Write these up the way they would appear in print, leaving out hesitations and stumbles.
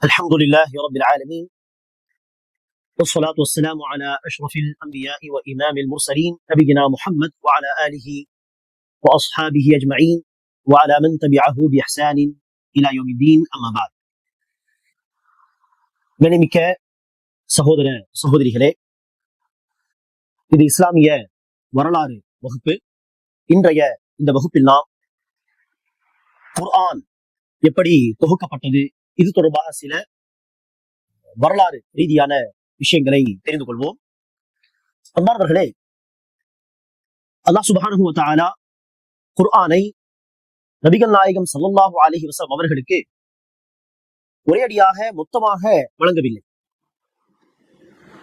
الحمد لله رب العالمين والصلاة والسلام على أشرف الأنبياء وإمام المرسلين نبينا محمد وعلى آله وأصحابه أجمعين وعلى من تبعه بإحسان إلى يوم الدين أما بعد. கண்ணியமிக்க சகோதர சகோதரிகளே, இது இஸ்லாமிய வரலாறு வகுப்பு. இன்றைய இந்த வகுப்பில் நாம் குர்ஆன் எப்படி தொகுக்கப்பட்டது இது தொடர்பாக சில வரலாறு ரீதியான விஷயங்களை தெரிந்து கொள்வோம். அன்பார்ந்தவர்களே, அல்லாஹ் சுப்ஹானஹு வ தஆலா குர்ஆனை நபிகள் நாயகம் ஸல்லல்லாஹு அலைஹி வஸல்லம் அவர்களுக்கு ஒரேடியாக மொத்தமாக வழங்கவில்லை.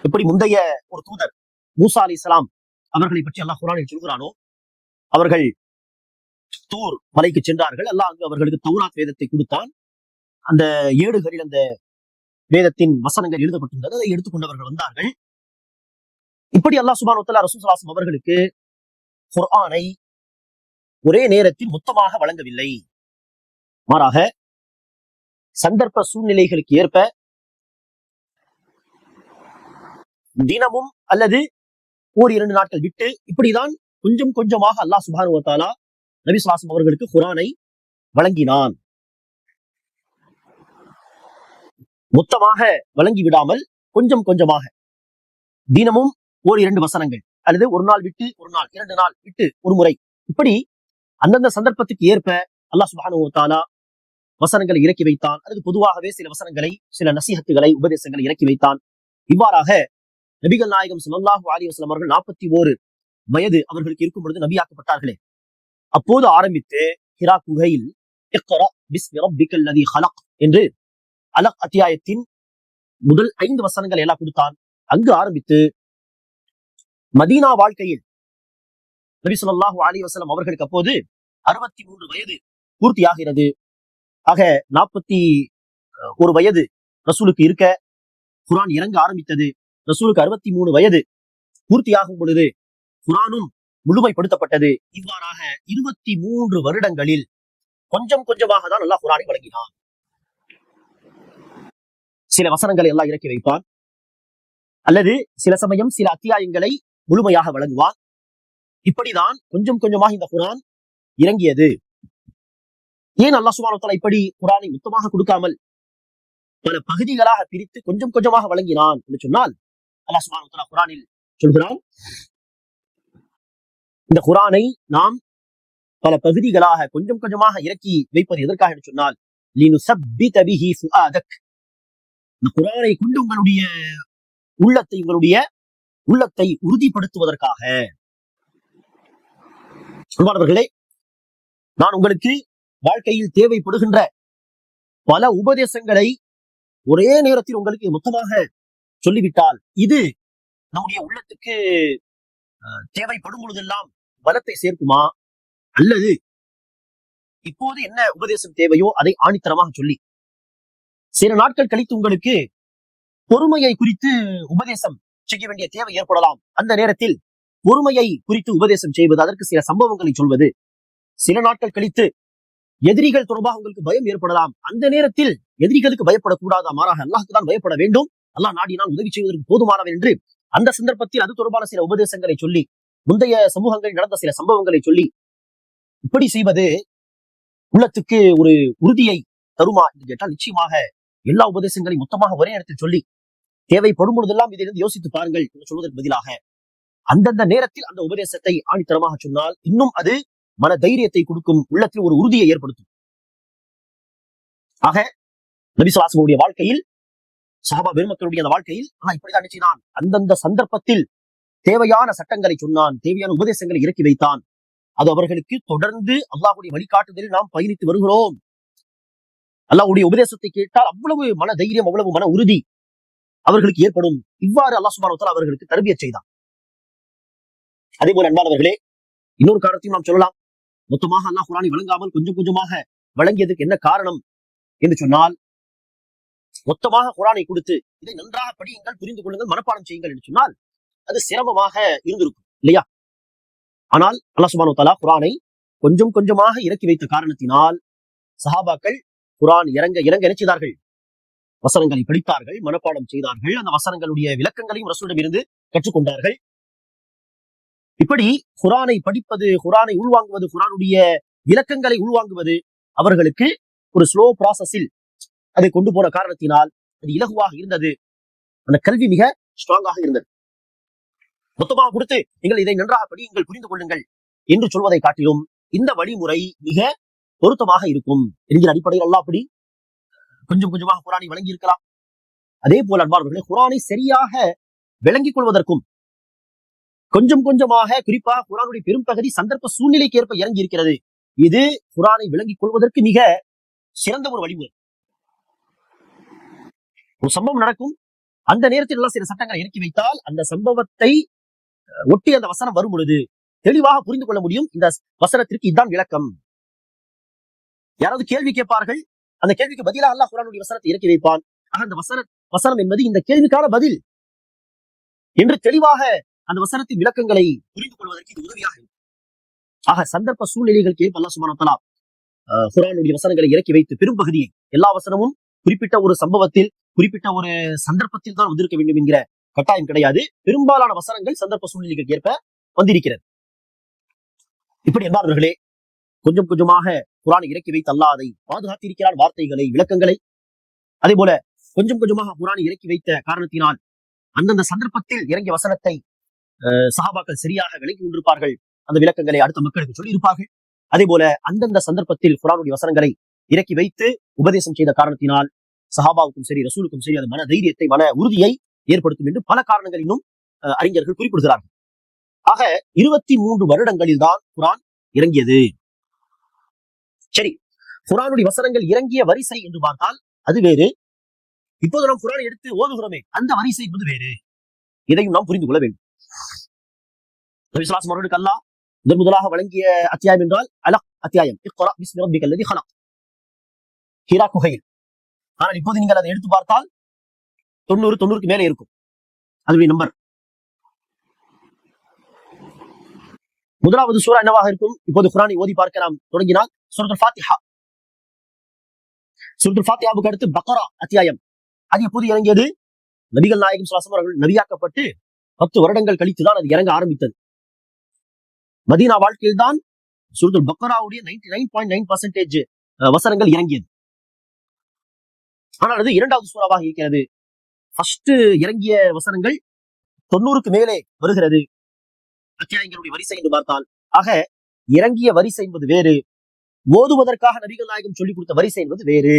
எப்படி முந்தைய ஒரு தூதர் மூசா அலைஹிஸ்ஸலாம் அவர்களை பற்றி அல்லாஹ் குர்ஆனில் சொல்கிறானோ, அவர்கள் தூர் மலைக்கு சென்றார்கள். அல்லாஹ் அங்கு அவர்களுக்கு தௌராத் வேதத்தை கொடுத்தான். அந்த ஏடுகளில் அந்த வேதத்தின் வசனங்கள் எழுதப்பட்டிருந்தது. அதை எடுத்துக்கொண்டவர்கள் வந்தார்கள். இப்படி அல்லாஹ் சுப்ஹானஹு வ தஆலா ரசூல் ஸல்லல்லாஹு அலைஹி வஸல்லம் அவர்களுக்கு குர்ஆனை ஒரே நேரத்தில் மொத்தமாக வழங்கவில்லை. மாறாக சந்தர்ப்ப சூழ்நிலைகளுக்கு ஏற்ப தினமும் அல்லது ஓரிரண்டு நாட்கள் விட்டு இப்படிதான் கொஞ்சம் கொஞ்சமாக அல்லாஹ் சுப்ஹானஹு வ தஆலா நபி ஸல்லல்லாஹு அலைஹி வஸல்லம் அவர்களுக்கு குர்ஆனை வழங்கினான். மொத்தமாக வழங்கி விடாமல் கொஞ்சம் கொஞ்சமாக தினமும் ஒரு இரண்டு வசனங்கள் அல்லது ஒரு நாள் விட்டு ஒரு நாள், 2 நாள் விட்டு ஒரு முறை, இப்படி அந்தந்த சந்தர்ப்பத்துக்கு ஏற்ப அல்லாஹ் சுப்ஹானஹு வ தஆலா வசனங்களை இறக்கி வைத்தான். அல்லது பொதுவாகவே சில வசனங்களை, சில நசீஹத்துகளை, உபதேசங்களை இறக்கி வைத்தான். இவ்வாறாக நபிகள் நாயகம் ஸல்லல்லாஹு அலைஹி வஸல்லம் அவர்கள் 41 வயது அவர்களுக்கு இருக்கும் பொழுது நபியாக்கப்பட்டார்களே, அப்போது ஆரம்பித்து ஹிரா குகையில் இக்ரா பிஸ்மி ரப்பிக்கல் லதீ ஹலக் என்று அலக் அத்தியாயத்தின் முதல் 5 வசனங்கள் எல்லாம் கொடுத்தான். அங்கு ஆரம்பித்து மதீனா வாழ்க்கையில் நபி ஸல்லல்லாஹு அலைஹி வஸல்லம் அவர்களுக்கு அப்போது 63 வயது பூர்த்தியாகிறது. ஆக 41 வயது ரசூலுக்கு இருக்க குர்ஆன் இறங்க ஆரம்பித்தது. ரசூலுக்கு 63 வயது பூர்த்தியாகும் பொழுது குர்ஆனும் முழுமைப்படுத்தப்பட்டது. இவ்வாறாக 23 வருடங்களில் கொஞ்சம் கொஞ்சமாக தான் அல்லாஹ் குர்ஆனை வழங்கினான். சில வசனங்களை எல்லாம் இறக்கி வைப்பான், அல்லது சில சமயம் சில அத்தியாயங்களை முழுமையாக வழங்குவான். இப்படிதான் கொஞ்சம் கொஞ்சமாக இந்த குர்ஆன் இறங்கியது. ஏன் அல்லாஹ் சுப்ஹானஹு வ தஆலா இப்படி குர்ஆனை மொத்தமாக கொடுக்காமல் பல பகுதிகளாக பிரித்து கொஞ்சம் கொஞ்சமாக வழங்கினான் என்று சொன்னால், அல்லாஹ் சுப்ஹானஹு வ தஆலா குர்ஆனில் சொல்கிறான், இந்த குர்ஆனை நாம் பல பகுதிகளாக கொஞ்சம் கொஞ்சமாக இறக்கி வைப்பது எதற்காக என்று சொன்னால், லினுஸப்பித பிஹி ஃபுஆதக், இந்த குர்ஆனை கொண்டு உங்களுடைய உள்ளத்தை உறுதிப்படுத்துவதற்காக. அன்பானவர்களே, நான் உங்களுக்கு வாழ்க்கையில் தேவைப்படுகின்ற பல உபதேசங்களை ஒரே நேரத்தில் உங்களுக்கு மொத்தமாக சொல்லிவிட்டால், இது நம்முடைய உள்ளத்துக்கு தேவைப்படும் பொழுதெல்லாம் பலத்தை சேர்க்குமா, அல்லது இப்போது என்ன உபதேசம் தேவையோ அதை ஆணித்தரமாக சொல்லி சில நாட்கள் கழித்து உங்களுக்கு பொறுமையை குறித்து உபதேசம் செய்ய வேண்டிய தேவை ஏற்படலாம். அந்த நேரத்தில் பொறுமையை குறித்து உபதேசம் செய்வது, அதற்கு சில சம்பவங்களை சொல்வது, சில நாட்கள் கழித்து எதிரிகள் தொடர்பாக உங்களுக்கு பயம் ஏற்படலாம். அந்த நேரத்தில் எதிரிகளுக்கு பயப்படக்கூடாதா, மாறாக அல்லாஹ்வுக்கு தான் பயப்பட வேண்டும். அல்லாஹ் நாடினால் உதவி செய்வதற்கு போதுமானவன் என்று அந்த சந்தர்ப்பத்தில் அது தொடர்பான சில உபதேசங்களை சொல்லி, முந்தைய சமூகங்களில் நடந்த சில சம்பவங்களை சொல்லி, இப்படி செய்வது உள்ளத்துக்கு ஒரு உறுதியை தருமா என்று கேட்டால், நிச்சயமாக எல்லா உபதேசங்களையும் மொத்தமாக ஒரே இடத்தில் சொல்லி தேவைப்படும் பொழுதெல்லாம் இதிலிருந்து யோசித்து பாருங்கள் என்று சொல்வதற்கு பதிலாக அந்தந்த நேரத்தில் அந்த உபதேசத்தை ஆணித்தரமாக சொன்னால் இன்னும் அது மன தைரியத்தை கொடுக்கும், உள்ளத்தில் ஒரு உறுதியை ஏற்படுத்தும். ஆக நபி ஸல்லல்லாஹு அலைஹி வஸல்லம் வாழ்க்கையில், சஹாபா பெருமக்களுடைய அந்த வாழ்க்கையில் அல்லாஹ் இப்படிதான் நினைச்சான். அந்தந்த சந்தர்ப்பத்தில் தேவையான சட்டங்களை சொன்னான், தேவையான உபதேசங்களை இறக்கி வைத்தான். அது அவர்களுக்கு தொடர்ந்து அல்லாஹ்வுடைய வழிகாட்டுதலில் நாம் பயணித்து வருகிறோம். அல்லாஹ்வுடைய உபதேசத்தை கேட்டால் அவ்வளவு மன தைரியம், அவ்வளவு மன உறுதி அவர்களுக்கு ஏற்படும். இவ்வாறு அல்லாஹ் சுப்ஹானஹு வ தஆலா அவர்களுக்கு தர்பியத் செய்தான். அதே போல அன்பானவர்களே, இன்னொரு காரணத்தையும் நாம் சொல்லலாம். மொத்தமாக அல்லாஹ் குர்ஆனை வழங்காமல் கொஞ்சம் கொஞ்சமாக வழங்கியதுக்கு என்ன காரணம் என்று சொன்னால், மொத்தமாக குர்ஆனை கொடுத்து இதை நன்றாக படியுங்கள், புரிந்து கொள்ளுங்கள், மனப்பாடம் செய்யுங்கள் என்று சொன்னால் அது சிரமமாக இருந்திருக்கும் இல்லையா? ஆனால் அல்லாஹ் சுப்ஹானஹு வ தஆலா குர்ஆனை கொஞ்சம் கொஞ்சமாக இறக்கி வைத்த காரணத்தினால் சஹாபாக்கள் குர்ஆன் இறங்க இறங்க என்ன செய்தார்கள்? வசனங்களை படித்தார்கள், மனப்பாடம் செய்தார்கள், அந்த வசனங்களுடைய விளக்கங்களையும் ரசூலிடம் இருந்து கற்றுக்கொண்டார்கள். இப்படி குர்ஆனை படிப்பது, குர்ஆனை உள்வாங்குவது, குர்ஆனுடைய விளக்கங்களை உள்வாங்குவது அவர்களுக்கு ஒரு ஸ்லோ ப்ராசஸில் அதை கொண்டு போன காரணத்தினால் அது இலகுவாக இருந்தது. அந்த கல்வி மிக ஸ்ட்ராங்காக இருந்தது. மொத்தமாக கொடுத்து நீங்கள் இதை நன்றாக படியுங்கள், புரிந்து கொள்ளுங்கள் என்று சொல்வதை காட்டிலும் இந்த வழிமுறை மிக பொருத்தமாக இருக்கும் என்கிற அடிப்படையில் அல்லாஹ் அப்படி கொஞ்சம் கொஞ்சமாக குர்ஆனை வழங்கி இருக்கலாம். அதே போல அன்பார்வர்களே, குர்ஆனை சரியாக விளங்கிக் கொள்வதற்கும் கொஞ்சம் கொஞ்சமாக, குறிப்பாக குர்ஆனுடைய பெரும்பகுதி சந்தர்ப்ப சூழ்நிலைக்கு ஏற்ப இறங்கி இருக்கிறது. இது குர்ஆனை விளங்கிக் கொள்வதற்கு மிக சிறந்த ஒரு வழிமுறை. ஒரு சம்பவம் நடக்கும், அந்த நேரத்தில் எல்லாம் சில சட்டங்களை இறக்கி வைத்தால் அந்த சம்பவத்தை ஒட்டி அந்த வசனம் வரும் பொழுது தெளிவாக புரிந்து கொள்ள முடியும். இந்த வசனத்திற்கு இதுதான் விளக்கம். யாராவது கேள்வி கேட்பார்கள், அந்த கேள்விக்கு பதிலாக அல்லாஹ் குர்ஆனுடைய வசனத்தை இறக்கி வைப்பான். ஆக அந்த வசனம் என்பது இந்த கேள்விக்கான பதில் என்று தெளிவாக அந்த வசனத்தின் விளக்கங்களை புரிந்து கொள்வதற்கு இது உதவியாக இருக்கும். ஆக சந்தர்ப்ப சூழ்நிலைகளுக்கு ஏற்ப அல்லாஹ் சுப்ஹானஹு வ தஆலா குர்ஆனுடைய வசனங்களை இறக்கி வைத்து பெரும்பகுதியை, எல்லா வசனமும் குறிப்பிட்ட ஒரு சம்பவத்தில், குறிப்பிட்ட ஒரு சந்தர்ப்பத்தில் தான் வந்திருக்க வேண்டும் என்கிற கட்டாயம் கிடையாது. பெரும்பாலான வசனங்கள் சந்தர்ப்ப சூழ்நிலைகளுக்கு ஏற்ப வந்திருக்கிறது. இப்படி என்பார்களே, கொஞ்சம் கொஞ்சமாக குர்ஆனை இறக்கி வைத்து அல்லாஹ் அதை பாதுகாத்திருக்கிறான், வார்த்தைகளை, விளக்கங்களை. அதே போல கொஞ்சம் கொஞ்சமாக குர்ஆனை இறக்கி வைத்த காரணத்தினால் அந்தந்த சந்தர்ப்பத்தில் இறங்கிய வசனத்தை சஹாபாக்கள் சரியாக விளங்கி கொண்டிருப்பார்கள், அந்த விளக்கங்களை அடுத்த மக்களுக்கு சொல்லி இருப்பார்கள். அதே போல அந்தந்த சந்தர்ப்பத்தில் குர்ஆனுடைய வசனங்களை இறக்கி வைத்து உபதேசம் செய்த காரணத்தினால் சஹாபாவுக்கும் சரி, ரசூலுக்கும் சரி, அது மன தைரியத்தை, மன உறுதியை ஏற்படுத்தும் என்று பல காரணங்கள் இன்னும் அறிஞர்கள் குறிப்பிடுகிறார்கள். ஆக 23 வருடங்களில் தான் குர்ஆன் இறங்கியது. சரி, குர்ஆனுடைய வசனங்கள் இறங்கிய வரிசை என்று பார்த்தால் அது வேறு. இப்போது நாம் குர்ஆனை எடுத்து ஓதுகிறோமே, அந்த வரிசை என்பது வேறு. இதையும் நாம் புரிந்து கொள்ள வேண்டும். நபி ஸல்லல்லாஹு அலைஹி வஸல்லம் அவர்களுக்கு அல்லாஹ் முதலாக வழங்கிய அத்தியாயம் என்றால் அலக் அத்தியாயம், இக்ரா பிஸ்மி ரப்பிக்கல் லதீ ஹலக், ஹிரா குகையில். ஆனால் இப்போது நீங்கள் அதை எடுத்து பார்த்தால் 90க்கு மேலே இருக்கும் அதுடைய நம்பர். முதலாவது சூரா என்னவாக இருக்கும்? இப்போது குர்ஆனை ஓதி பார்க்க நாம் தொடங்கினால் சூரத்துல் ஃபாத்திஹா. சூரத்துல் ஃபாத்திஹாவுக்கு அடுத்து பக்ரா அத்தியாயம். அது எப்போது இறங்கியது? நபிகள் நாயகம் ஸல்லல்லாஹு அலைஹி வஸல்லம் அவர்கள் நபியாக்கப்பட்டு 10 வருடங்கள் கழித்துதான் அது இறங்க ஆரம்பித்தது. மதீனா வாழ்க்கையில் தான் சூரத்துல் பக்ராவுடைய 99.9% வசனங்கள் இறங்கியது. ஆனால் அது இரண்டாவது சூறாவாக இருக்கிறது. ஃபர்ஸ்ட் இறங்கிய வசனங்கள் 90க்கு மேலே வருகிறது அத்தியாயங்களுடைய வரிசை என்று பார்த்தால். ஆக இறங்கிய வரிசை என்பது வேறு, ஓதுவதற்காக நபிகள் நாயகம் சொல்லிக் கொடுத்த வரிசை என்பது வேறு.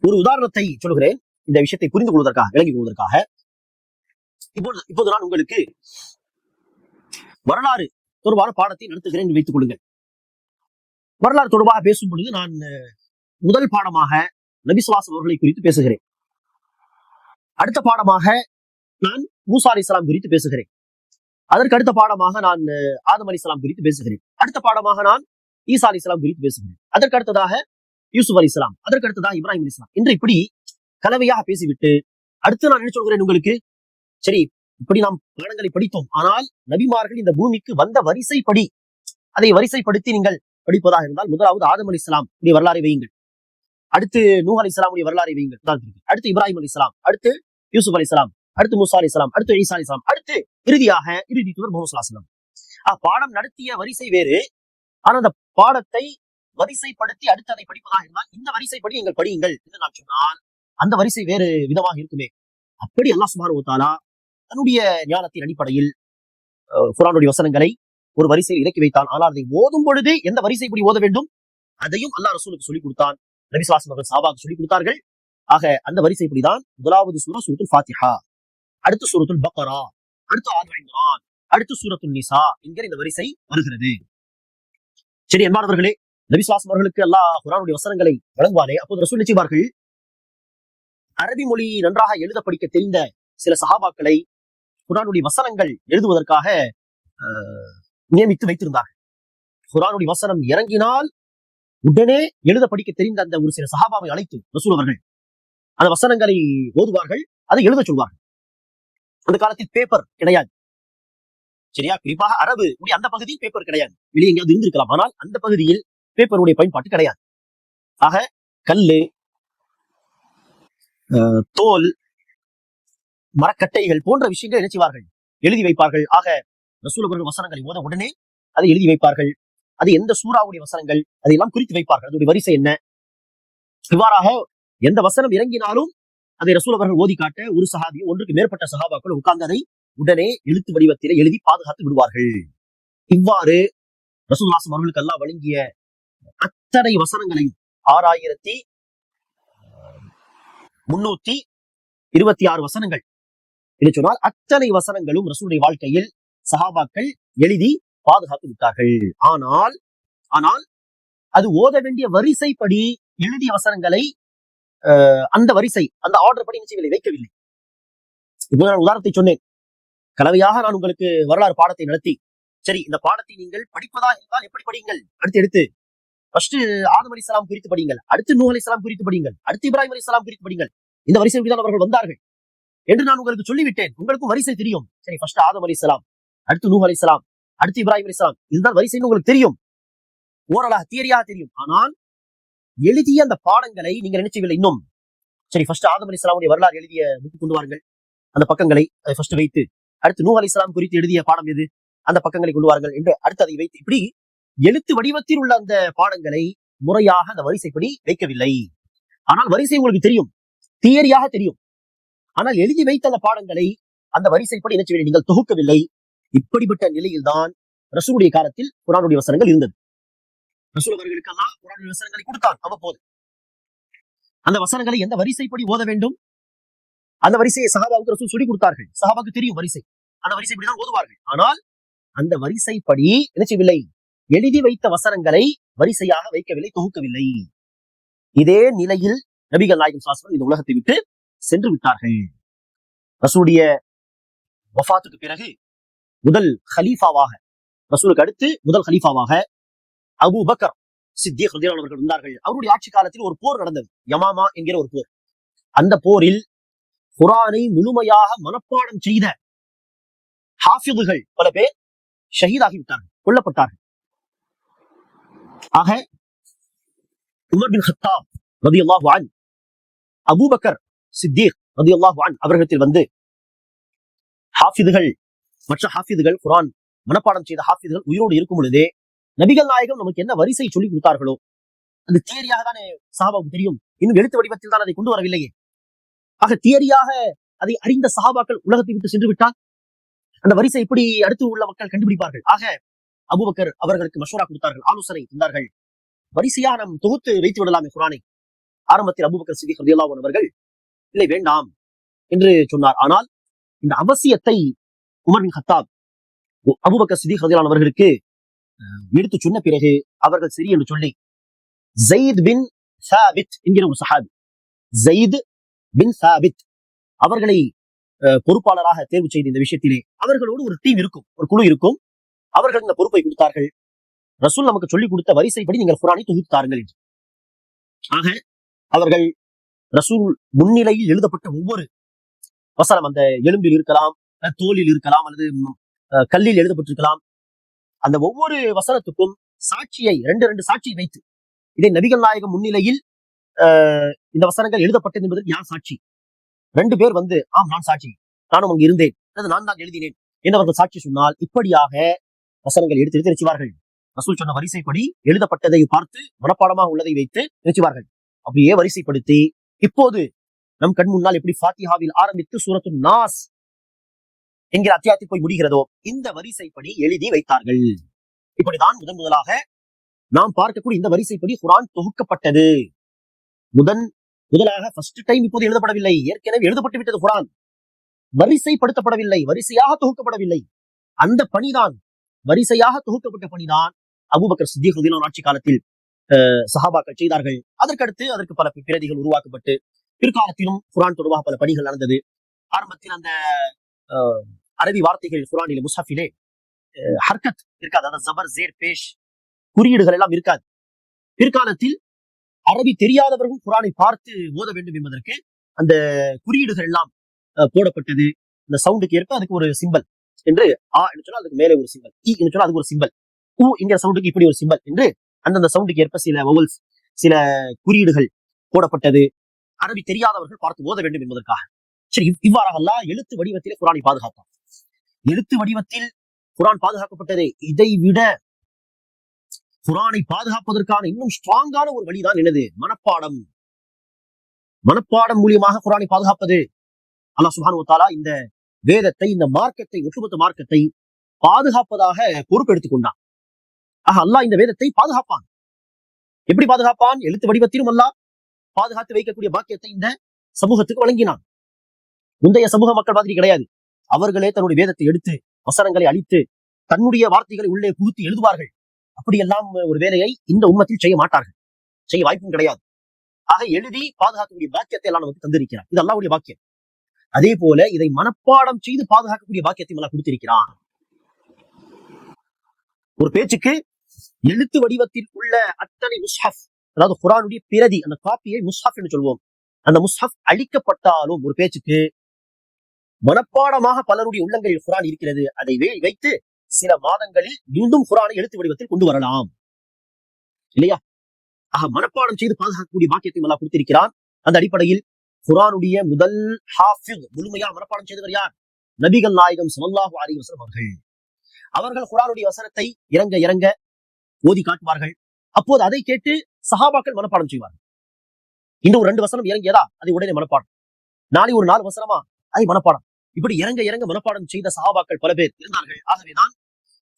ஒரு உதாரணத்தை சொல்கிறேன் இந்த விஷயத்தை புரிந்து கொள்வதற்காக, விளங்கிக் கொள்வதற்காக. இப்போது நான் உங்களுக்கு வரலாறு தொடர்பான பாடத்தை நடத்துகிறேன் என்று வைத்துக் கொள்ளுங்கள். வரலாறு தொடர்பாக பேசும் பொழுது நான் முதல் பாடமாக நபி ஸல்லல்லாஹு அலைஹி வஸல்லம் அவர்களை குறித்து பேசுகிறேன். அடுத்த பாடமாக நான் மூசா அலைஹிஸ்ஸலாம் குறித்து பேசுகிறேன். அதற்கு அடுத்த பாடமாக நான் ஆதம் அலைஹிஸ்ஸலாம் குறித்து பேசுகிறேன். அடுத்த பாடமாக நான் ஈசா அலைஹிஸ்ஸலாம் குறித்து பேசுகிறேன். அதற்கு அடுத்ததாக யூசுப் அலைஹிஸ்ஸலாம், அதற்கு அடுத்ததாக இப்ராஹிம் அலைஹிஸ்ஸலாம் என்று இப்படி கலவையாக பேசிவிட்டு அடுத்து நான் என்ன சொல்கிறேன் உங்களுக்கு? சரி, இப்படி நாம் பாடங்களை படித்தோம், ஆனால் நபிமார்கள் இந்த பூமிக்கு வந்த வரிசைப்படி அதை வரிசைப்படுத்தி நீங்கள் படிப்பதாக இருந்தால் முதலாவது ஆதம் அலைஹிஸ்ஸலாம் உடைய வரலாறை வையுங்கள், அடுத்து நூஹ் அலைஹிஸ்ஸலாம் உடைய வரலாறை வையுங்கள், அடுத்து இப்ராஹிம் அலைஹிஸ்ஸலாம், அடுத்து யூசுப் அலைஹிஸ்ஸலாம், அடுத்து மூசா அலைஹிஸ்ஸலாம், அடுத்து ஈசா அலைஹிஸ்ஸலாம், அடுத்து இறுதி தூதர் முஹம்மது ஸல்லல்லாஹு அலைஹி வஸல்லம். பாடம் நடத்திய வரிசை வேறு, ஆனால் அந்த பாடத்தை வரிசைப்படுத்தி அடுத்து அதை படிப்பதாக இருந்தால் இந்த வரிசைப்படி நீங்கள் படியுங்கள் என்று நான் சொன்னால் அந்த வரிசை வேறு விதமாக இருக்குமே. அப்படி அல்லாஹ் சுப்ஹானஹு வ தஆலா தன்னுடைய ஞானத்தின் அடிப்படையில் குர்ஆனுடைய வசனங்களை ஒரு வரிசையில் இறக்கி வைத்தான். ஆனால் அதை ஓதும் பொழுது எந்த வரிசைப்படி ஓத வேண்டும் அதையும் அல்லாஹ் ரசூலுக்கு சொல்லிக் கொடுத்தான். நபி ஸல்லல்லாஹு அலைஹி வஸல்லம் சஹாபாக்கு சொல்லிக் கொடுத்தார்கள். ஆக அந்த வரிசைப்படிதான் முதலாவது சூரா சூரத்துல் ஃபாத்திஹா, அடுத்து சூரத்துல் பக்ரா, அடுத்து ஆல் இம்ரான், அடுத்து சூரத்துல் நிசா என்கிற இந்த வரிசை வருகிறது. சரி என்பார்களே, நபி ஸல்லல்லாஹு அலைஹி வஸல்லம் அவர்களுக்கு அல்லாஹ் குர்ஆனுடைய வசனங்களை வழங்குவானே, அப்போது ரசூல் நிச்சயமார்கள் அரபி மொழி நன்றாக எழுத படிக்க தெரிந்த சில சஹாபாக்களை குர்ஆனுடைய வசனங்கள் எழுதுவதற்காக நியமித்து வைத்திருந்தார்கள். குர்ஆனுடைய வசனம் இறங்கினால் உடனே எழுத படிக்க தெரிந்த அந்த ஒரு சில சஹாபாவை அழைத்து ரசூல் அவர்கள் அந்த வசனங்களை ஓதுவார்கள், அதை எழுத சொல்வார்கள். அந்த காலத்தில் பேப்பர் கிடையாது, சரியா? குறிப்பாக அரபு அந்த பகுதியில் பேப்பர் கிடையாது, வெளியே எங்கேயாவது இருந்திருக்கலாம், ஆனால் அந்த பகுதியில் பேப்பருடைய பயன்பாட்டு கிடையாது. ஆக கல்லு, தோல், மரக்கட்டைகள் போன்ற விஷயங்கள் என்ன செய்வார்கள், எழுதி வைப்பார்கள். ஆக ரசூல் அவர்கள் வசனங்களை ஓத உடனே அதை எழுதி வைப்பார்கள். அது எந்த சூறாவுடைய வசனங்கள் அதையெல்லாம் குறித்து வைப்பார்கள். அதனுடைய வரிசை என்ன, இவ்வாறாக எந்த வசனம் இறங்கினாலும் அதை ரசூல் அவர்கள் ஓதி காட்ட ஒரு சஹாபியும் ஒன்றுக்கு மேற்பட்ட சஹாபாக்கள் உட்கார்ந்து அதை உடனே எழுத்து வடிவத்திலே எழுதி பாதுகாத்து விடுவார்கள். இவ்வாறு ரசூலுல்லாஹி அவர்களுக்கு அல்லாஹ் வழங்கிய அத்தனை வசனங்களையும் 6326 வசனங்கள் என்று சொன்னால் அத்தனை வசனங்களும் ரசூலுடைய வாழ்க்கையில் சஹாபாக்கள் எழுதி பாதுகாத்து விட்டார்கள். ஆனால் அது ஓத வேண்டிய வரிசைப்படி எழுதிய வசனங்களை அந்த வரிசை, அந்த ஆர்டர் படி நிச்சயங்களை வைக்கவில்லை. இப்போ நான் உதாரணத்தை சொன்னேன். கலவையாக நான் உங்களுக்கு வரலாறு பாடத்தை நடத்தி, சரி இந்த பாடத்தை நீங்கள் படிப்பதா இருந்தால் எப்படி படியுங்கள், எடுத்து ஃபர்ஸ்ட் ஆதம் அலைஹிஸ்ஸலாம் குறித்து படியுங்கள், அடுத்து நூஹ் அலைஹிஸ்ஸலாம் குறித்து படியுங்கள், அடுத்து இப்ராஹிம் அலைஹிஸ்ஸலாம் குறித்து படியுங்கள், இந்த வரிசையில் தான் அவர்கள் வந்தார்கள் என்று நான் உங்களுக்கு சொல்லிவிட்டேன். உங்களுக்கும் வரிசை தெரியும். சரி, ஃபர்ஸ்ட் ஆதம் அலைஹிஸ்ஸலாம், அடுத்து நூஹ் அலைஹிஸ்ஸலாம், அடுத்து இப்ராஹிம் அலைஹிஸ்ஸலாம், இதுதான் வரிசைன்னு உங்களுக்கு தெரியும், ஓரலாக தியரியாக தெரியும். ஆனால் எழுதிய அந்த பாடங்களை நீங்கள் நினைச்சவில்லை இன்னும். சரி, ஃபர்ஸ்ட் ஆதம் அலைஹிஸ்ஸலாமுடைய வரலாறு எழுதிய புக்கு கொண்டு வாருங்கள், அந்த பக்கங்களை அதை ஃபர்ஸ்ட் வைத்து, அடுத்து நூஹ் அலைஹிஸ்ஸலாம் குறித்து எழுதிய பாடம் எது, அந்த பக்கங்களை கொண்டு வாருங்கள் என்று அடுத்து அதை வைத்து, இப்படி எழுத்து வடிவத்தில் உள்ள அந்த பாடங்களை முறையாக அந்த வரிசைப்படி வைக்கவில்லை. ஆனால் வரிசை உங்களுக்கு தெரியும், தியரியாக தெரியும். ஆனால் எழுதி வைத்த அந்த பாடங்களை அந்த வரிசைப்படி என்ன செய்யவில்லை, நீங்கள் தொகுக்கவில்லை. இப்படிப்பட்ட நிலையில்தான் ரசூலுடைய காலத்தில் குர்ஆனுடைய வசனங்கள் இருந்தது. ரசூல் அவர்களுக்கு அல்லாஹ் குர்ஆனுடைய வசனங்களை கொடுத்தான் அவ்வப்போது. அந்த வசனங்களை எந்த வரிசைப்படி ஓத வேண்டும், அந்த வரிசையை சஹாபாவுக்கு ரசூல் சொல்லி கொடுத்தார்கள். சஹாபாவுக்கு தெரியும் வரிசை, அந்த வரிசைப்படி தான் ஓதுவார்கள். ஆனால் அந்த வரிசைப்படி என்ன செய்யவில்லை, எழுதி வைத்த வசனங்களை வரிசையாக வைக்கவில்லை, தொகுக்கவில்லை. இதே நிலையில் நபிகள் நாயகம் ஸல்லல்லாஹு அலைஹி வஸல்லம் இந்த உலகத்தை விட்டு சென்று விட்டார்கள். ரசூலுடைய வஃபாத்துக்கு பிறகு முதல் ஹலீஃபாவாக, ரசூலுக்கு அடுத்து முதல் ஹலீஃபாவாக அபூ பக்கர் சித்திக் ரலியல்லாஹு அன்ஹு அவர்கள் இருந்தார்கள். அவருடைய ஆட்சி காலத்தில் ஒரு போர் நடந்தது, யமாமா என்கிற ஒரு போர். அந்த போரில் குர்ஆனை முழுமையாக மனப்பாடம் செய்த ஹாஃபிதுகள் பல பேர் ஷஹீதாகிவிட்டார்கள், கொல்லப்பட்டார்கள். ஆக உமர் பின் கத்தாப் ரலியல்லாஹு அன்ஹு அபூபக்கர் சித்திக் ரலியல்லாஹு அன்ஹு அவர்களிடத்தில் வந்து, ஹாஃபிதுகள், மற்ற ஹாஃபிதுகள், குர்ஆன் மனப்பாடம் செய்த ஹாஃபிதுகள் உயிரோடு இருக்கும் பொழுதே நபிகள் நாயகம் நமக்கு என்ன வரிசை சொல்லி கொடுத்தார்களோ அந்த தியரியாக தானே சஹாபாவுக்கு தெரியும், இன்னும் எழுத்து வடிவத்தில் தான் அதை கொண்டு வரவில்லையே. ஆக தியரியாக அதை அறிந்த சஹாபாக்கள் உலகத்தை விட்டு சென்று விட்டால் அந்த வரிசை எப்படி அடுத்து உள்ள மக்கள் கண்டுபிடிப்பார்கள்? ஆக அபூபக்கர் அவர்களுக்கு மஷூரா கொடுத்தார்கள், ஆலோசனை தந்தார்கள். வரிசையாக நாம் தொகுத்து வைத்து விடலாமே குர்ஆனை. ஆரம்பத்தில் அபூபக்கர் சித்திக் ரலியல்லாஹு அன்ஹு அவர்கள் இல்லை வேண்டாம் என்று சொன்னார். ஆனால் இந்த அவசியத்தை Umar bin Khattab Abu Bakr Siddiq ரலியல்லாஹு அன்ஹு அவர்களுக்கு எடுத்து சொன்ன பிறகு அவர்கள் சரி என்று சொல்லி ஸைத் பின் சாபித் என்கிற ஒரு சஹாபி, ஸைத் பின் சாபித் அவர்களை பொறுப்பாளராக தேர்வு செய்த இந்த விஷயத்திலே அவர்களோடு ஒரு டீம் இருக்கும், ஒரு குழு இருக்கும். அவர்கள் இந்த பொறுப்பை கொடுத்தார்கள். ரசூல் நமக்கு சொல்லிக் கொடுத்த வரிசைப்படி நீங்கள் குர்ஆனை தொகுத்தாருங்கள் என்று. ஆக அவர்கள் ரசூல் முன்னிலையில் எழுதப்பட்ட ஒவ்வொரு வசனம், அந்த எலும்பில் இருக்கலாம், தோலில் இருக்கலாம், அல்லது கல்லில் எழுதப்பட்டிருக்கலாம், அந்த ஒவ்வொரு வசனத்துக்கும் சாட்சியை ரெண்டு சாட்சியை வைத்து, இதை நபிகள் நாயகம் முன்னிலையில் இந்த வசனங்கள் எழுதப்பட்டது என்பதற்கு யார் சாட்சி? 2 பேர் வந்து ஆம் நான் சாட்சி, நானும் அங்கு இருந்தேன், நான் தான் எழுதினேன் என்று அவர்கள் சாட்சி சொன்னால் இப்படியாக வசனங்கள் எடுத்து நிறுத்துவார்கள். ரசூல் சொன்ன வரிசைப்படி எழுதப்பட்டதை பார்த்து மனப்பாடமாக உள்ளதை வைத்து நிறுத்துவார்கள். அப்படியே வரிசைப்படுத்தி இப்போது நம் கண் முன்னால் எப்படி ஃபாத்திஹாவில் ஆரம்பித்து சூரத்துன் நாஸ் என்கிற அத்தியாயத்தில் போய் முடிகிறதோ இந்த வரிசைப்படி எழுதி வைத்தார்கள். இப்படிதான் முதலாக நாம் பார்க்கக்கூடிய இந்த வரிசைப்படி குர்ஆன் தொகுக்கப்பட்டது. முதலாக ஃபர்ஸ்ட் டைம் இப்போது எழுதப்படவில்லை, ஏற்கனவே எழுதப்பட்டு விட்டது குர்ஆன். வரிசைப்படுத்தப்படவில்லை, வரிசையாக தொகுக்கப்படவில்லை. அந்த பணிதான், வரிசையாக தொகுக்கப்பட்ட பணிதான் அபூபக்கர் சித்திக் ரலியல்லாஹு அன்ஹு ஆட்சி காலத்தில் சஹாபாக்கள் செய்தார்கள். அதற்கு பல பிரதிகள் உருவாக்கப்பட்டு பிற்காலத்திலும் குர்ஆன் தொடர்பாக பல பணிகள் நடந்தது. ஆரம்பத்தில் அந்த அரபி வார்த்தைகள் குர்ஆனிலே முஸ்ஹஃபிலே ஹர்கத் இருக்காது, அதாவது ஜபர் ஜேர் பேஷ் குறியீடுகள் எல்லாம் இருக்காது. பிற்காலத்தில் அரபி தெரியாதவர்கள் குர்ஆனை பார்த்து ஓத வேண்டும் என்பதற்கு அந்த குறியீடுகள் எல்லாம் போடப்பட்டது. இந்த சவுண்டுக்கு ஏற்ப அதுக்கு ஒரு சிம்பல் என்று, ஆ என்று சொன்னா அதுக்கு மேலே ஒரு சிம்பல், இ என்று சொன்னா அதுக்கு ஒரு சிம்பல், உ என்கிற சவுண்டுக்கு இப்படி ஒரு சிம்பல் என்று அந்தந்த சவுண்டுக்கு ஏற்ப சில வவல்ஸ், சில குறியீடுகள் போடப்பட்டது. அரபி தெரியாதவர்கள் பார்த்து ஓத வேண்டும் என்பதற்காக. சரி, இவ்வாறாக அல்லாஹ் எழுத்து வடிவத்திலே குர்ஆனை பாதுகாத்தான். எழுத்து வடிவத்தில் குர்ஆன் பாதுகாக்கப்பட்டது. இதை விட குர்ஆனை பாதுகாப்பதற்கான இன்னும் ஸ்ட்ராங்கான ஒரு வழிதான் என்னது? மனப்பாடம். மனப்பாடம் மூலியமாக குர்ஆனை பாதுகாப்பது. அல்லாஹ் சுப்ஹானஹு வ தஆலா இந்த வேதத்தை, இந்த மார்க்கத்தை, ஒட்டுமொத்த மார்க்கத்தை பாதுகாப்பதாக பொறுப்பெடுத்துக் கொண்டான். அல்லாஹ் இந்த வேதத்தை பாதுகாப்பான். எப்படி பாதுகாப்பான்? எழுத்து வடிவத்திலும் அல்லாஹ் பாதுகாத்து வைக்கக்கூடிய பாக்கியத்தை இந்த சமூகத்துக்கு வழங்கினான். முந்தைய சமூக மக்கள் மாதிரி கிடையாது. அவர்களே தன்னுடைய வேதத்தை எடுத்து வசனங்களை அழித்து தன்னுடைய வார்த்தைகளை உள்ளே புகுத்தி எழுதுவார்கள். அப்படியெல்லாம் ஒரு வேலையை இந்த உம்மத்தில் செய்ய மாட்டார்கள், செய்ய வாய்ப்பும் கிடையாது. ஆக எழுதி பாதுகாக்கக்கூடிய பாக்கியத்தை எல்லாம் நமக்கு தந்திருக்கிறார். இது அல்லாஹ்வுடைய பாக்கியம். அதே போல இதை மனப்பாடம் செய்து பாதுகாக்கக்கூடிய பாக்கியத்தை எல்லாம் கொடுத்திருக்கிறான். ஒரு பேச்சுக்கு எழுத்து வடிவத்தில் உள்ள அத்தனை முஸ்ஹப், அதாவது குர்ஆனுடைய பிரதி, அந்த காப்பியை முஸ்ஹப் என்று சொல்வோம். அந்த முஸ்ஹப் அழிக்கப்பட்டாலும் ஒரு பேச்சுக்கு மனப்பாடமாக பலருடைய உள்ளங்களில் குர்ஆன் இருக்கிறது. அதை வைத்து சில மாதங்களில் மீண்டும் குர்ஆனை எழுத்து வடிவத்தில் கொண்டு வரலாம், இல்லையா? மனப்பாடம் செய்து பாதுகாக்கக்கூடிய பாக்கியத்தை அல்லாஹ் கொடுத்திருக்கிறான். அந்த அடிப்படையில் குர்ஆனுடைய முதல் ஹாஃபிஸ், முழுமையா மனப்பாடம் செய்தவர் யார்? நபிகள் நாயகம் ஸல்லல்லாஹு அலைஹி வஸல்லம் அவர்கள் குர்ஆனுடைய வசனத்தை இறங்க இறங்க ஓதி காட்டுவார்கள். அப்போது அதை கேட்டு சஹாபாக்கள் மனப்பாடம் செய்வார்கள். இன்னும் ஒரு 2 வசனம் இறங்கியதா அதை உடனே மனப்பாடம், நாளை ஒரு 4 வசனமா அதை மனப்பாடம். இப்படி இறங்க இறங்க மனப்பாடம் செய்த சஹாபாக்கள் பல பேர் இருந்தார்கள். ஆகவேதான்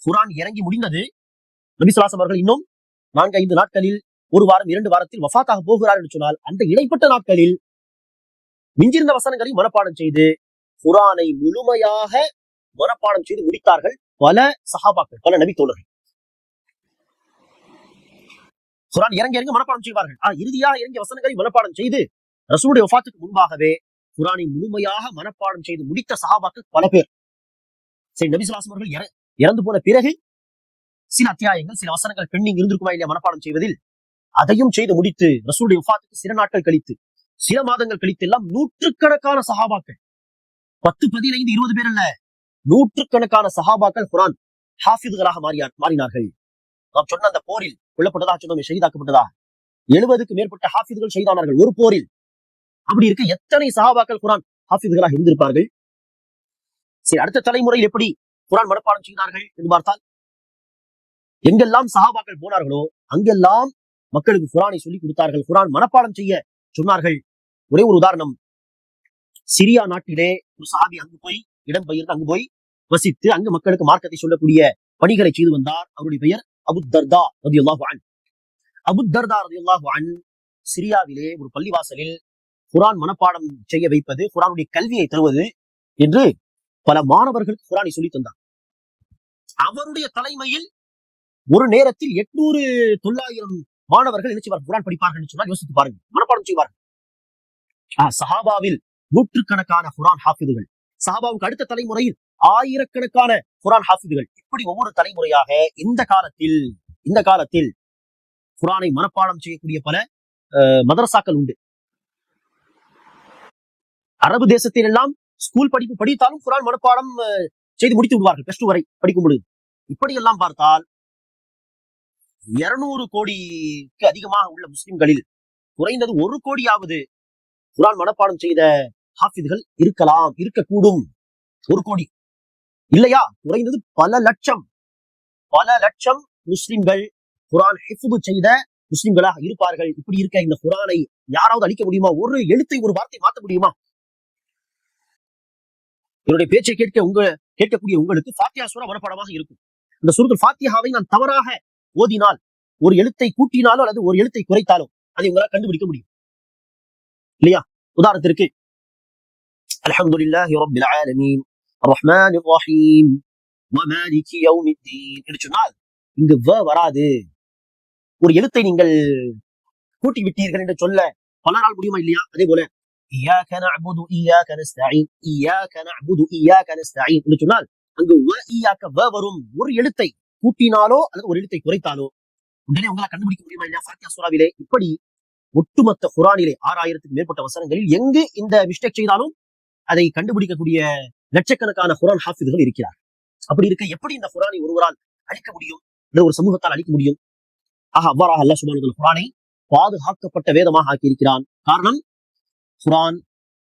குர்ஆன் இறங்கி முடிந்தது. நபி ஸல்லல்லாஹு அலைஹி அவர்கள் இன்னும் 4-5 நாட்களில், ஒரு வாரம் 2 வாரத்தில் வஃபாத்தாக போகிறார் என்று சொன்னால், அந்த இடைப்பட்ட நாட்களில் மிஞ்சிருந்த வசனங்களை மனப்பாடம் செய்து குர்ஆனை முழுமையாக மனப்பாடம் செய்து முடித்தார்கள் பல சஹாபாக்கள், பல நபி தோழர்கள். குர்ஆன் இறங்க இறங்க மனப்பாடம் செய்வார்கள். இறுதியாக இறங்கிய வசனங்களை மனப்பாடம் செய்து ரசூலுடைய வஃபாத்துக்கு முன்பாகவே குர்ஆனை முழுமையாக மனப்பாடம் செய்து முடித்த சஹாபாக்கள் பல பேர். சரி, நபி ஸல்லல்லாஹு அலைஹி அவர்கள் இறந்து போன பிறகு சில அத்தியாயங்கள், சில வசனங்கள் பெண்டிங் இருந்திருக்குமா இல்லையா மனப்பாடம் செய்வதில், அதையும் செய்து முடித்து ரசூலுடைய வஃபாத்துக்கு சில நாட்கள் கழித்து, சில மாதங்கள் கழித்து எல்லாம் நூற்றுக்கணக்கான சஹாபாக்கள், 10, 15, 20 பேர் அல்ல, நூற்றுக்கணக்கான சஹாபாக்கள் குர்ஆன் ஹாஃபிதுகளாக மாறினார்கள். நாம் சொன்ன அந்த போரில் கொல்லப்பட்டதாக சொன்னோம், ஷஹீதாக்கப்பட்டதா 70க்கு மேற்பட்ட ஹாஃபிதுகள் ஷஹீதானார்கள் ஒரு போரில். அப்படி இருக்க எத்தனை சஹாபாக்கள் குர்ஆன் ஹாஃபிதுகளாக இருந்திருப்பார்கள்? சரி, அடுத்த தலைமுறையில் எப்படி குர்ஆன் மனப்பாடம் செய்தார்கள் என்று பார்த்தால், எங்கெல்லாம் சஹாபாக்கள் போனார்களோ அங்கெல்லாம் மக்களுக்கு குர்ஆனை சொல்லிக் கொடுத்தார்கள், குர்ஆன் மனப்பாடம் செய்ய சொன்னார்கள். ஒரே ஒரு உதாரணம், சிரியா நாட்டிலே ஒரு சஹாபி அங்கு போய் இடம்பெயர்ந்து அங்கு போய் வசித்து அங்கு மக்களுக்கு மார்க்கத்தை சொல்லக்கூடிய பணிகளை செய்து வந்தார். அவருடைய பெயர் அபு தர்தா ரலியல்லாஹு அன்ஹு. அபு தர்தா ரலியல்லாஹு அன்ஹு சிரியாவிலே ஒரு பள்ளிவாசலில் குர்ஆன் மனப்பாடம் செய்ய வைப்பது, குர்ஆனுடைய கல்வியை தருவது என்று பல மாணவர்களுக்கு குர்ஆனை சொல்லி தந்தார். அவருடைய தலைமையில் ஒரு நேரத்தில் 800-900 மாணவர்கள் என்ன செய்வார்? குர்ஆன் படிப்பார்கள் என்று சொன்னால் யோசித்து பாருங்கள், மனப்பாடம் செய்வார்கள். சஹாபாவில் நூற்றுக்கணக்கான குர்ஆன் ஹாஃபிதுகள், சஹாபாவுக்கு அடுத்த தலைமுறையில் ஆயிரக்கணக்கான குர்ஆன் ஹாஃபிதுகள். இப்படி ஒவ்வொரு தலைமுறையாக இந்த காலத்தில் குர்ஆனை மனப்பாடம் செய்யக்கூடிய பல மதரசாக்கள் உண்டு. அரபு தேசத்தில் எல்லாம் ஸ்கூல் படிப்பு படித்தாலும் குர்ஆன் மனப்பாடம் செய்து முடித்து விடுவார்கள் +2 வரை படிக்கும் பொழுது. இப்படியெல்லாம் பார்த்தால் 200 கோடிக்கு அதிகமாக உள்ள முஸ்லிம்களில் குறைந்தது 1 கோடியாவது குர்ஆன் மனப்பாடம் செய்த ஹாஃபிதுகள் இருக்கலாம், இருக்கக்கூடும். 1 கோடி இல்லையா, குறைந்தது பல லட்சம் முஸ்லிம்கள் குர்ஆன் ஹிஃப்து செய்த முஸ்லிம்களாக இருப்பார்கள். இப்படி இருக்க இந்த குர்ஆனை யாராவது அழிக்க முடியுமா? ஒரு எழுத்தை, ஒரு வார்த்தை மாற்ற முடியுமா? என்னுடைய பேச்சை கேட்கக்கூடிய உங்களுக்கு ஃபாத்திஹா சூரா மனப்பாடமாக இருக்கும். இந்த சூரத்துல் ஃபாத்திஹாவை நான் தவறாக ஓதினால், ஒரு எழுத்தை கூட்டினாலோ அல்லது ஒரு எழுத்தை குறைத்தாலோ அதை உங்களால் கண்டுபிடிக்க முடியும், இல்லையா? உதாரணத்திற்கு அல்ஹம்துலில்லாஹி ரப்பில் ஆலமீன் அர்ரஹ்மானிர் ரஹீம் வ மாலிகி யௌமித்தீன் என்று சொன்னால் இங்கு வராது. ஒரு எழுத்தை நீங்கள் கூட்டி விட்டீர்கள் என்று சொல்ல பலரால் முடியுமா இல்லையா? அதே போல இய்யாக நஅ்புது இய்யாக நஸ்தஈன், இய்யாக நஅ்புது இய்யாக நஸ்தஈன் என்று சொன்னால் அங்கு வரும். ஒரு எழுத்தை கூட்டினாலோ அல்லது ஒரு எழுத்தை குறைத்தாலோ உடனே உங்களால் கண்டுபிடிக்க முடியுமா இல்லையா? ஃபாத்திஹா சூராவிலே இப்படி ஒட்டுமொத்த குர்ஆனிலே 6000க்கு மேற்பட்ட வசனங்களில் எங்கு இந்த மிஸ்டேக் செய்தாலும் அதை கண்டுபிடிக்கக்கூடிய லட்சக்கணக்கான குர்ஆன் ஹாஃபிதுகள் இருக்கிறார். அப்படி இருக்க எப்படி இந்த குர்ஆனை ஒருவரால் அழிக்க முடியும், ஒரு சமூகத்தால் அழிக்க முடியும்? அவ்வாறாக அல்லாஹ் சுப்ஹானஹு வ தஆலா குர்ஆனை பாதுகாக்கப்பட்ட வேதமாக ஆக்கியிருக்கிறான். காரணம், குர்ஆன்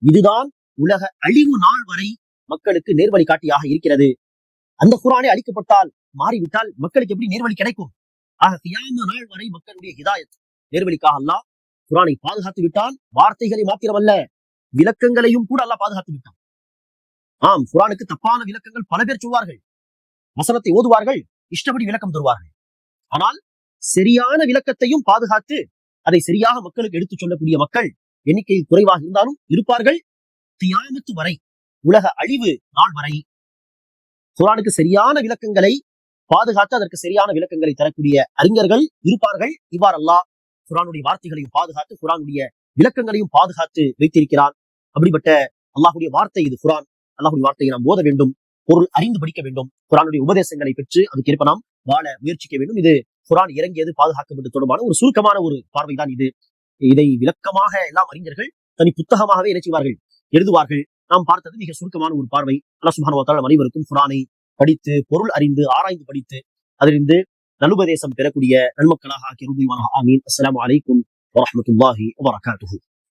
இதுதான் உலக அழிவு நாள் வரை மக்களுக்கு நேர்வழி காட்டியாக இருக்கிறது. அந்த குர்ஆனே அழிக்கப்பட்டால், மாறிவிட்டால் மக்களுக்கு எப்படி நேர்வழி கிடைக்கும்? ஆக கியாம நாள் வரை மக்களுடைய ஹிதாயத் நேர்வழிக்காக அல்லாஹ் குர்ஆனை பாதுகாத்து விட்டான். வார்த்தைகளை மாத்திரமல்ல, விளக்கங்களையும் கூட அல்லாஹ் பாதுகாத்து விட்டான். ஆம், குர்ஆனுக்கு தப்பான விளக்கங்கள் பல பேர் சொல்வார்கள். வசனத்தை ஓதுவார்கள், இஷ்டப்படி விளக்கம் தருவார்கள். ஆனால் சரியான விளக்கத்தையும் பாதுகாத்து அதை சரியாக மக்களுக்கு எடுத்துச் சொல்லக்கூடிய மக்கள் எண்ணிக்கையில் குறைவாக இருந்தாலும் இருப்பார்கள். கியாமத்து வரை, உலக அழிவு நாள் வரை குர்ஆனுக்கு சரியான விளக்கங்களை பாதுகாத்து அதற்கு சரியான விளக்கங்களை தரக்கூடிய அறிஞர்கள் இருப்பார்கள். இவ்வாறு அல்லாஹ் குர்ஆனுடைய வார்த்தைகளையும் பாதுகாத்து குர்ஆனுடைய விளக்கங்களையும் பாதுகாத்து வைத்திருக்கிறான். அப்படிப்பட்ட அல்லாஹ்வுடைய வார்த்தை இது குர்ஆன். அல்லாஹ்வுடைய வார்த்தையை நாம் ஓத வேண்டும், பொருள் அறிந்து படிக்க வேண்டும், குர்ஆனுடைய உபதேசங்களை பெற்று அதுக்கேற்ப நாம் வாழ முயற்சிக்க வேண்டும். இது குர்ஆன் இறங்கியது பாதுகாக்கப்பட்டு தொடர்பான ஒரு சுருக்கமான ஒரு பார்வைதான் இது. இதை விளக்கமாக எல்லாம் அறிஞர்கள் தனி புத்தகமாகவே என்ன செய்வார்கள், எழுதுவார்கள். நாம் பார்த்தது மிக சுருக்கமான ஒரு பார்வை. அல்லாஹ் சுப்ஹானஹு வ தஆலா அனைவருக்கும் குர்ஆனை படித்து பொருள் அறிந்து ஆராய்ந்து படித்து அதிலிருந்து நல்லுபதேசம் பெறக்கூடிய நன்மக்களாக ஆக்கி அருள்வானாக. ஆமீன். அஸ்ஸலாமு அலைக்கும் வரஹ்மத்துல்லாஹி வபரகாத்துஹு.